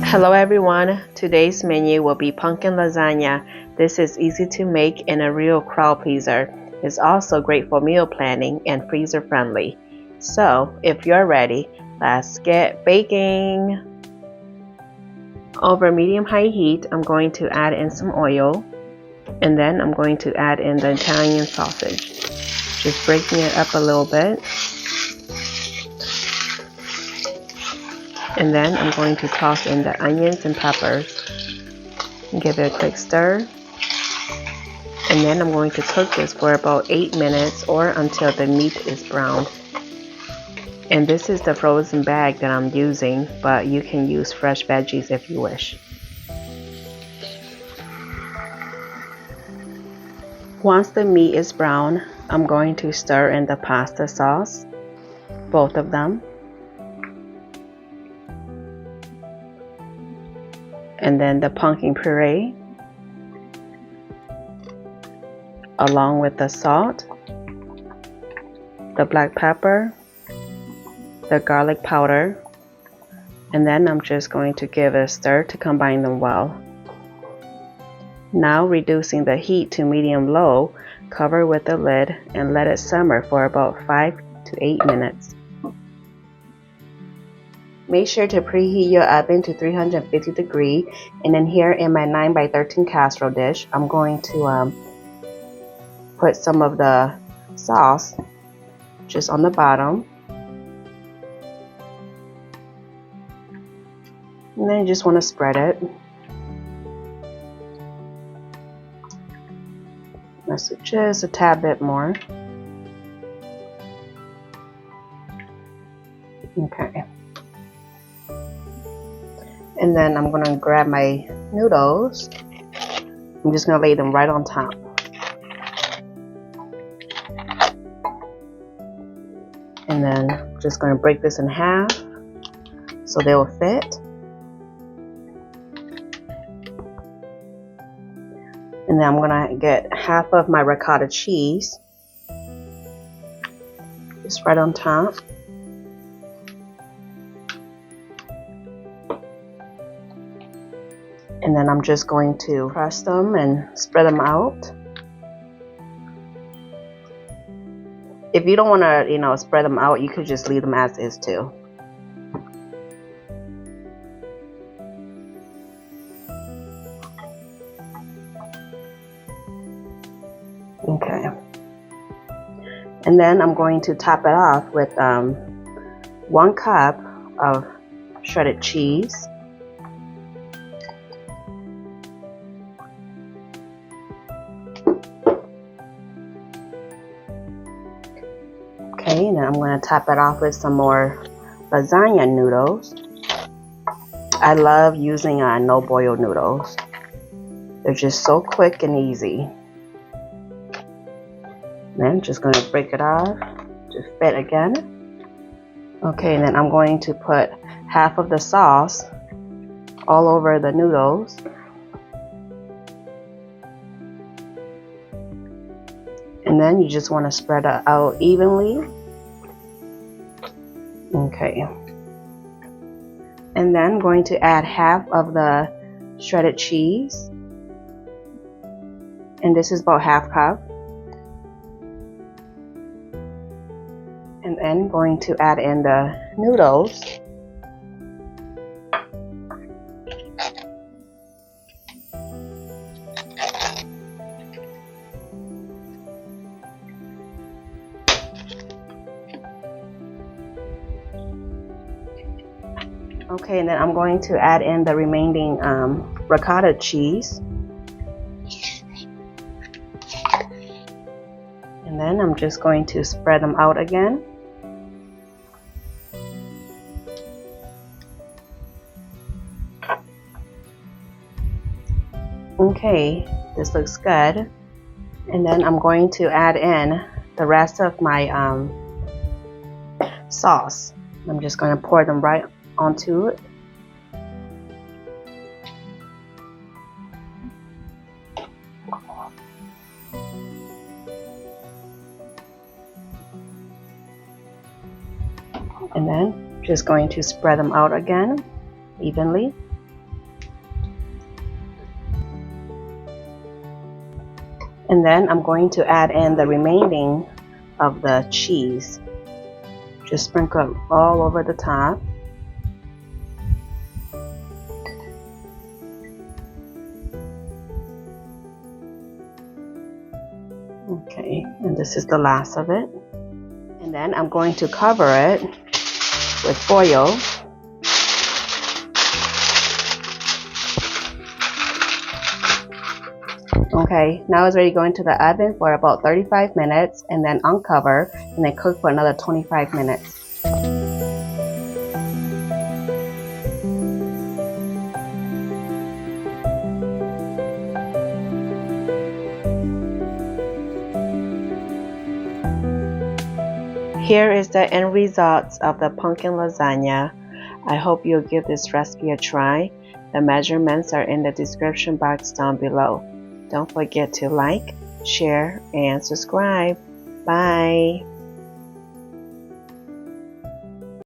Hello everyone, today's menu will be pumpkin lasagna. This is easy to make and a real crowd pleaser. It's also great for meal planning and freezer friendly. So if you're ready, let's get baking. Over medium-high heat, I'm going to add in some oil, and then I'm going to add in the Italian sausage. Just breaking it up a little bit. And then I'm going to toss in the onions and peppers and give it a quick stir. And then I'm going to cook this for about 8 minutes or until the meat is browned. And this is the frozen bag that I'm using, but you can use fresh veggies if you wish. Once the meat is brown, I'm going to stir in the pasta sauce, both of them. And then the pumpkin puree, along with the salt, the black pepper, the garlic powder, and then I'm just going to give it a stir to combine them well. Now reducing the heat to medium-low, cover with the lid and let it simmer for about 5 to 8 minutes. Make sure to preheat your oven to 350 degrees, and then here in my 9x13 casserole dish, I'm going to put some of the sauce just on the bottom. And then you just want to spread it. Let's do just a tad bit more. Okay. And then I'm going to grab my noodles. I'm just going to lay them right on top. And then I'm just going to break this in half so they will fit. And then I'm going to get half of my ricotta cheese, just right on top. And then I'm just going to press them and spread them out. If you don't want to, spread them out, you could just leave them as is too. Okay. And then I'm going to top it off with 1 cup of shredded cheese. Okay, and then I'm going to top it off with some more lasagna noodles. I love using no-boil noodles. They're just so quick and easy. Then I'm just going to break it off to fit again. Okay, and then I'm going to put half of the sauce all over the noodles. And then you just want to spread it out evenly. Okay. And then I'm going to add half of the shredded cheese. And this is about half cup. And then going to add in the noodles. Okay, and then I'm going to add in the remaining ricotta cheese. And then I'm just going to spread them out again. Okay, this looks good. And then I'm going to add in the rest of my sauce. I'm just going to pour them right onto it. And then just going to spread them out again evenly. And then I'm going to add in the remaining of the cheese. Just sprinkle it all over the top. Okay, and this is the last of it. And then I'm going to cover it with foil. Okay, now it's ready to go into the oven for about 35 minutes and then uncover and then cook for another 25 minutes. Here is the end results of the pumpkin lasagna. I hope you'll give this recipe a try. The measurements are in the description box down below. Don't forget to like, share, and subscribe. Bye.